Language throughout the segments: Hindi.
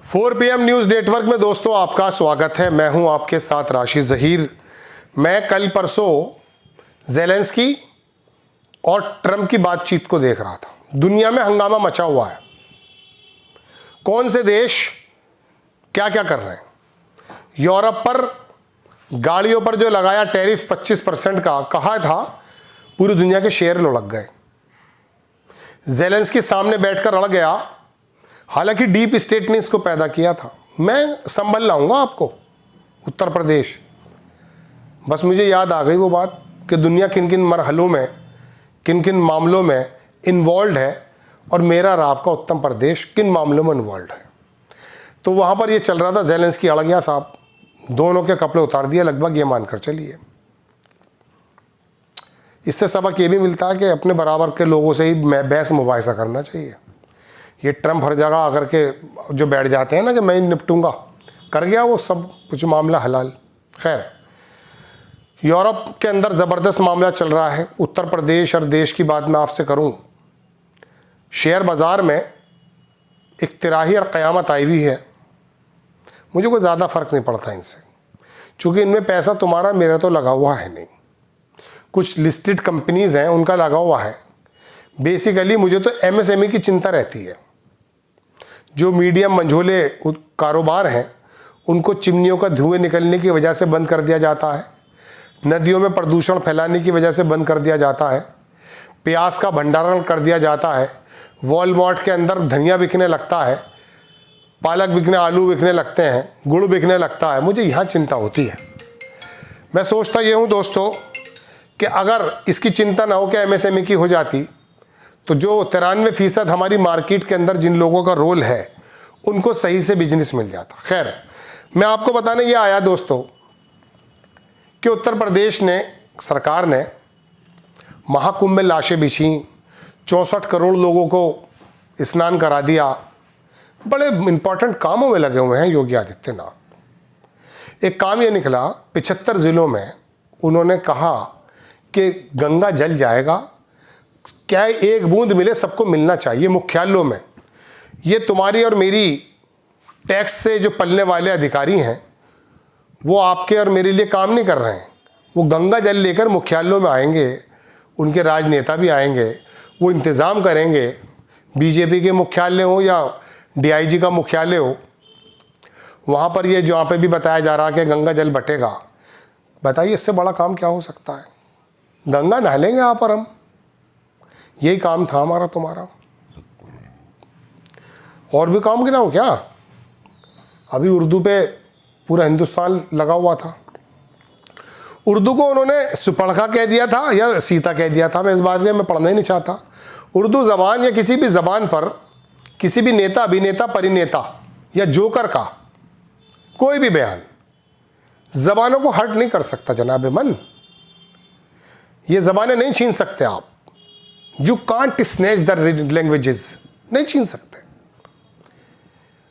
4 PM न्यूज़ नेटवर्क में दोस्तों आपका स्वागत है। मैं हूं आपके साथ राशिद ज़हीर। मैं कल परसों ज़ेलेंस्की और ट्रंप की बातचीत को देख रहा था। दुनिया में हंगामा मचा हुआ है। कौन से देश क्या क्या कर रहे हैं। यूरोप पर गाड़ियों पर जो लगाया टैरिफ 25% का, कहा था पूरी दुनिया के शेयर लुढ़क गए। ज़ेलेंस्की सामने बैठकर अड़ गया। हालांकि डीप स्टेट ने इसको पैदा किया था। मैं संभल लाऊंगा आपको उत्तर प्रदेश। बस मुझे याद आ गई वो बात कि दुनिया किन किन मरहलों में, किन किन मामलों में इन्वॉल्व है और मेरा और आपका उत्तर प्रदेश किन मामलों में इन्वॉल्व है। तो वहाँ पर ये चल रहा था, ज़ेलेंस्की अड़ गया साहब, दोनों के कपड़े उतार दिए लगभग, ये मानकर चलिए। इससे सबक ये भी मिलता है कि अपने बराबर के लोगों से ही बहस मुबाहिसा करना चाहिए। ये ट्रंप हर जगह आकर के जो बैठ जाते हैं ना कि मैं निपटूंगा, कर गया वो सब कुछ मामला हलाल। खैर, यूरोप के अंदर ज़बरदस्त मामला चल रहा है। उत्तर प्रदेश और देश की बात मैं आपसे करूं, शेयर बाज़ार में एक तिराही और क़यामत आई हुई है। मुझे कोई ज़्यादा फ़र्क नहीं पड़ता इनसे, चूँकि इनमें पैसा तुम्हारा मेरा तो लगा हुआ है नहीं। कुछ लिस्टेड कंपनीज़ हैं, उनका लगा हुआ है। बेसिकली मुझे तो MSME की चिंता रहती है। जो मीडियम मंझोले कारोबार हैं, उनको चिमनियों का धुएं निकलने की वजह से बंद कर दिया जाता है, नदियों में प्रदूषण फैलाने की वजह से बंद कर दिया जाता है, प्याज का भंडारण कर दिया जाता है, वॉलमार्ट के अंदर धनिया बिकने लगता है, पालक बिकने, आलू बिकने लगते हैं, गुड़ बिकने लगता है। मुझे यहाँ चिंता होती है। मैं सोचता ये हूँ दोस्तों कि अगर इसकी चिंता ना हो कि MSME की हो जाती, तो जो 93% हमारी मार्केट के अंदर जिन लोगों का रोल है, उनको सही से बिजनेस मिल जाता। खैर, मैं आपको बताने ये आया दोस्तों कि उत्तर प्रदेश ने, सरकार ने महाकुंभ में लाशें बिछी, 64 करोड़ लोगों को स्नान करा दिया। बड़े इंपॉर्टेंट कामों में लगे हुए हैं योगी आदित्यनाथ। एक काम ये निकला, 75 ज़िलों में उन्होंने कहा कि गंगा जल जाएगा, क्या एक बूंद मिले, सबको मिलना चाहिए मुख्यालयों में। ये तुम्हारी और मेरी टैक्स से जो पलने वाले अधिकारी हैं, वो आपके और मेरे लिए काम नहीं कर रहे हैं। वो गंगा जल लेकर मुख्यालयों में आएंगे, उनके राजनेता भी आएंगे, वो इंतज़ाम करेंगे, BJP के मुख्यालय हो या DIG का मुख्यालय हो, वहाँ पर ये जहाँ पे भी बताया जा रहा है कि गंगा जल बटेगा। बताइए इससे बड़ा काम क्या हो सकता है। गंगा नहा लेंगे यहाँ पर हम, यही काम था हमारा तुम्हारा। और भी काम गिनाऊं क्या? अभी उर्दू पे पूरा हिंदुस्तान लगा हुआ था। उर्दू को उन्होंने सुपड़खा कह दिया था या सीता कह दिया था। मैं इस बात में मैं पढ़ना ही नहीं चाहता। उर्दू ज़बान या किसी भी ज़बान पर किसी भी नेता, अभिनेता, परिनेता या जोकर का कोई भी बयान ज़बानों को हर्ट नहीं कर सकता जनाब मन। ये ज़बानें नहीं छीन सकते आप। You can't snatch the languages, नहीं छीन सकते।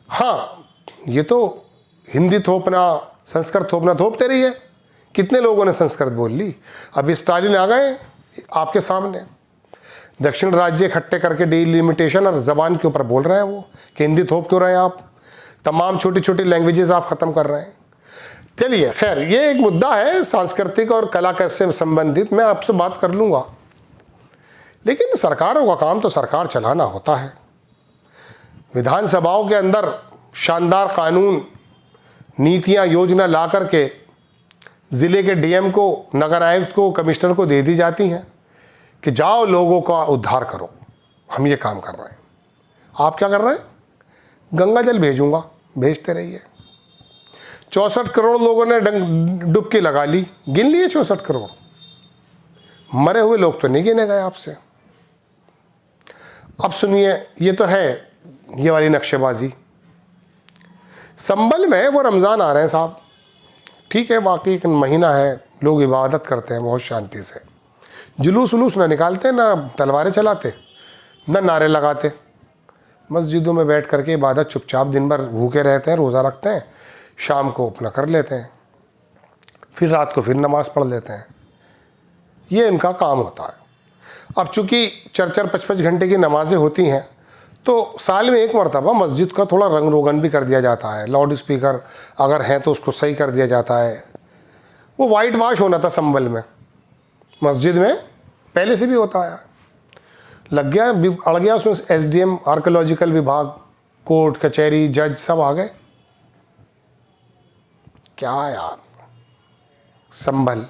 हाँ, ये तो हिंदी थोपना, संस्कृत थोपना थोपते रही है। कितने लोगों ने संस्कृत बोल ली। अभी स्टालिन आ गए आपके सामने, दक्षिण राज्य इकट्ठे करके डिलिमिटेशन और ज़बान के ऊपर बोल रहे हैं वो कि हिंदी थोप क्यों रहे हैं आप। तमाम छोटी छोटी लैंग्वेजेस आप ख़त्म कर रहे हैं। चलिए खैर, ये एक मुद्दा है सांस्कृतिक और कला से संबंधित, मैं आपसे बात कर लूँगा। लेकिन सरकारों का काम तो सरकार चलाना होता है। विधानसभाओं के अंदर शानदार कानून, नीतियां, योजना ला करके ज़िले के DM को, नगर आयुक्त को, कमिश्नर को दे दी जाती हैं कि जाओ लोगों का उद्धार करो। हम ये काम कर रहे हैं। आप क्या कर रहे हैं? गंगा जल भेजूंगा, भेजते रहिए। 64 करोड़ लोगों ने डुबकी लगा ली। गिन लिए 64 करोड़। मरे हुए लोग तो नहीं गिने गए आपसे। अब सुनिए, ये तो है ये वाली नक्शेबाजी। संभल में वो रमज़ान आ रहे हैं साहब, ठीक है, वाकई एक महीना है, लोग इबादत करते हैं बहुत शांति से, जुलूस उलूस ना निकालते, ना तलवारें चलाते, ना नारे लगाते, मस्जिदों में बैठ करके इबादत चुपचाप दिन भर भूखे रहते हैं, रोज़ा रखते हैं, शाम को अपना कर लेते हैं, फिर रात को फिर नमाज़ पढ़ लेते हैं। ये इनका काम होता है। अब चूँकि 4-4, 5-5 घंटे की नमाज़ें होती हैं, तो साल में एक मरतबा मस्जिद का थोड़ा रंग रोगन भी कर दिया जाता है, लाउड स्पीकर अगर हैं तो उसको सही कर दिया जाता है। वो वाइट वॉश होना था संभल में, मस्जिद में पहले से भी होता है। लग गया, अड़ गया उसमें SDM, आर्कोलॉजिकल विभाग, कोर्ट कचहरी, जज सब आ गए। क्या यार, संभल।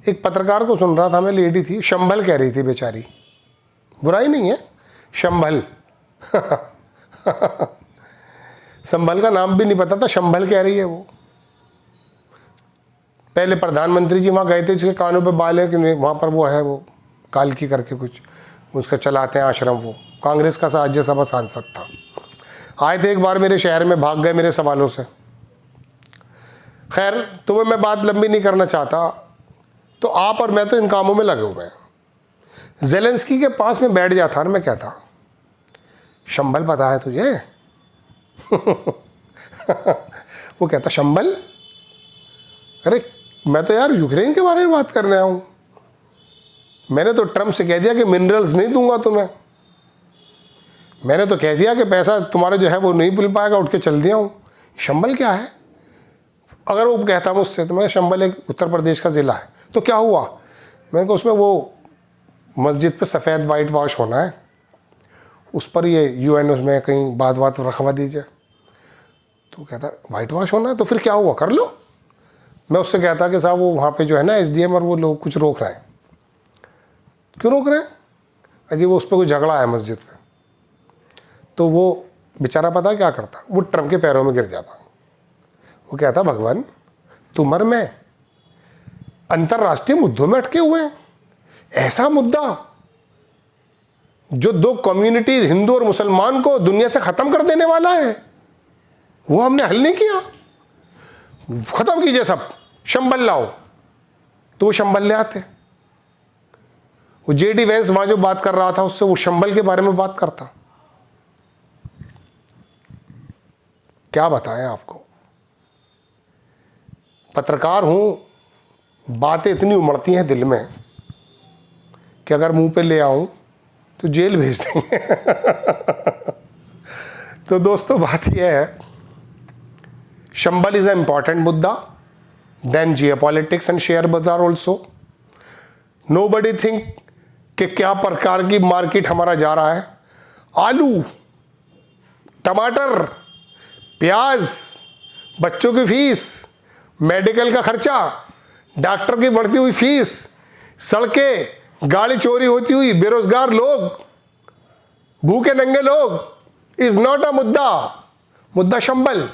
एक पत्रकार को सुन रहा था मैं, लेडी थी, शंभल कह रही थी बेचारी, बुराई नहीं है, शंभल संभल का नाम भी नहीं पता था, शंभल कह रही है वो। पहले प्रधानमंत्री जी वहाँ गए थे, उसके कानों पे बाल है कि नहीं, वहाँ पर वो है, वो कालकी करके कुछ उसका चलाते हैं आश्रम, वो कांग्रेस का राज्यसभा सांसद था। आए थे एक बार मेरे शहर में, भाग गए मेरे सवालों से। खैर, तुम्हें मैं बात लंबी नहीं करना चाहता, तो आप और मैं तो इन कामों में लगे हुए हैं। ज़ेलेंस्की के पास में बैठ जाता और मैं कहता, शंभल पता है तुझे वो कहता, शंभल? अरे मैं तो यार यूक्रेन के बारे में बात करने आया हूँ, मैंने तो ट्रम्प से कह दिया कि मिनरल्स नहीं दूंगा तुम्हें, मैंने तो कह दिया कि पैसा तुम्हारा जो है वो नहीं मिल पाएगा, उठ के चल दिया हूँ। शंभल क्या है? अगर वो कहता मुझसे, तो मैं, शंभल एक उत्तर प्रदेश का ज़िला है, तो क्या हुआ? मैंने कहा उसमें वो मस्जिद पे सफ़ेद वाइट वॉश होना है, उस पर ये UN उसमें कहीं बात रखवा दीजिए। तो कहता वाइट वॉश होना है, तो फिर क्या हुआ, कर लो। मैं उससे कहता कि साहब वो वहाँ पे जो है ना SDM और वो लोग कुछ रोक रहे हैं। क्यों रोक रहे हैं? अजी वो उस पर कोई झगड़ा है मस्जिद में। तो वो बेचारा पता क्या करता, वो ट्रम्प के पैरों में गिर जाता। वो कहता, भगवान तुम और मैं अंतर्राष्ट्रीय मुद्दों में अटके हुए हैं, ऐसा मुद्दा जो दो कम्युनिटी, हिंदू और मुसलमान को दुनिया से ख़त्म कर देने वाला है, वो हमने हल नहीं किया। ख़त्म कीजिए सब, शंभल लाओ। तो वो शंभल ले आते। वो JD वैंस वहाँ जो बात कर रहा था, उससे वो शंभल के बारे में बात करता। क्या बताएं आपको, पत्रकार हूँ, बातें इतनी उमड़ती हैं दिल में कि अगर मुंह पे ले आऊँ तो जेल भेज देंगे तो दोस्तों बात यह है, शंभल इज़ अ इम्पॉर्टेंट मुद्दा देन जियोपॉलिटिक्स एंड शेयर बाजार ऑल्सो। नोबडी थिंक कि क्या प्रकार की मार्केट हमारा जा रहा है। आलू, टमाटर, प्याज, बच्चों की फीस, मेडिकल का खर्चा, डॉक्टर की बढ़ती हुई फीस, सड़कें, गाड़ी चोरी होती हुई, बेरोजगार लोग, भूखे नंगे लोग इज नॉट अ मुद्दा। मुद्दा शंभल,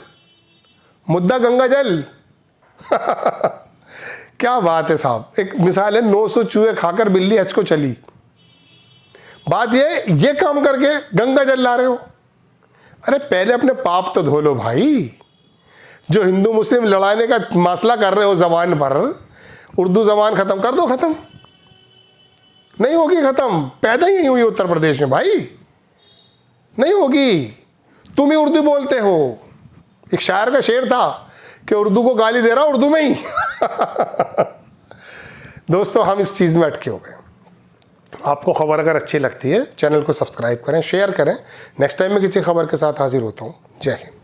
मुद्दा गंगा जल क्या बात है साहब। एक मिसाल है, 900 चूहे खाकर बिल्ली हज को चली। बात ये काम करके गंगा जल ला रहे हो। अरे पहले अपने पाप तो धो लो भाई। जो हिंदू मुस्लिम लड़ाने का मसला कर रहे हो जबान पर, उर्दू जबान खत्म कर दो। खत्म नहीं होगी, खत्म। पैदा ही नहीं हुई उत्तर प्रदेश में भाई, नहीं होगी। तुम ही उर्दू बोलते हो। एक शायर का शेर था कि उर्दू को गाली दे रहा उर्दू में ही दोस्तों हम इस चीज़ में अटके हुए हैं। आपको खबर अगर अच्छी लगती है, चैनल को सब्सक्राइब करें, शेयर करें। नेक्स्ट टाइम मैं किसी खबर के साथ हाजिर होता हूँ। जय हिंद।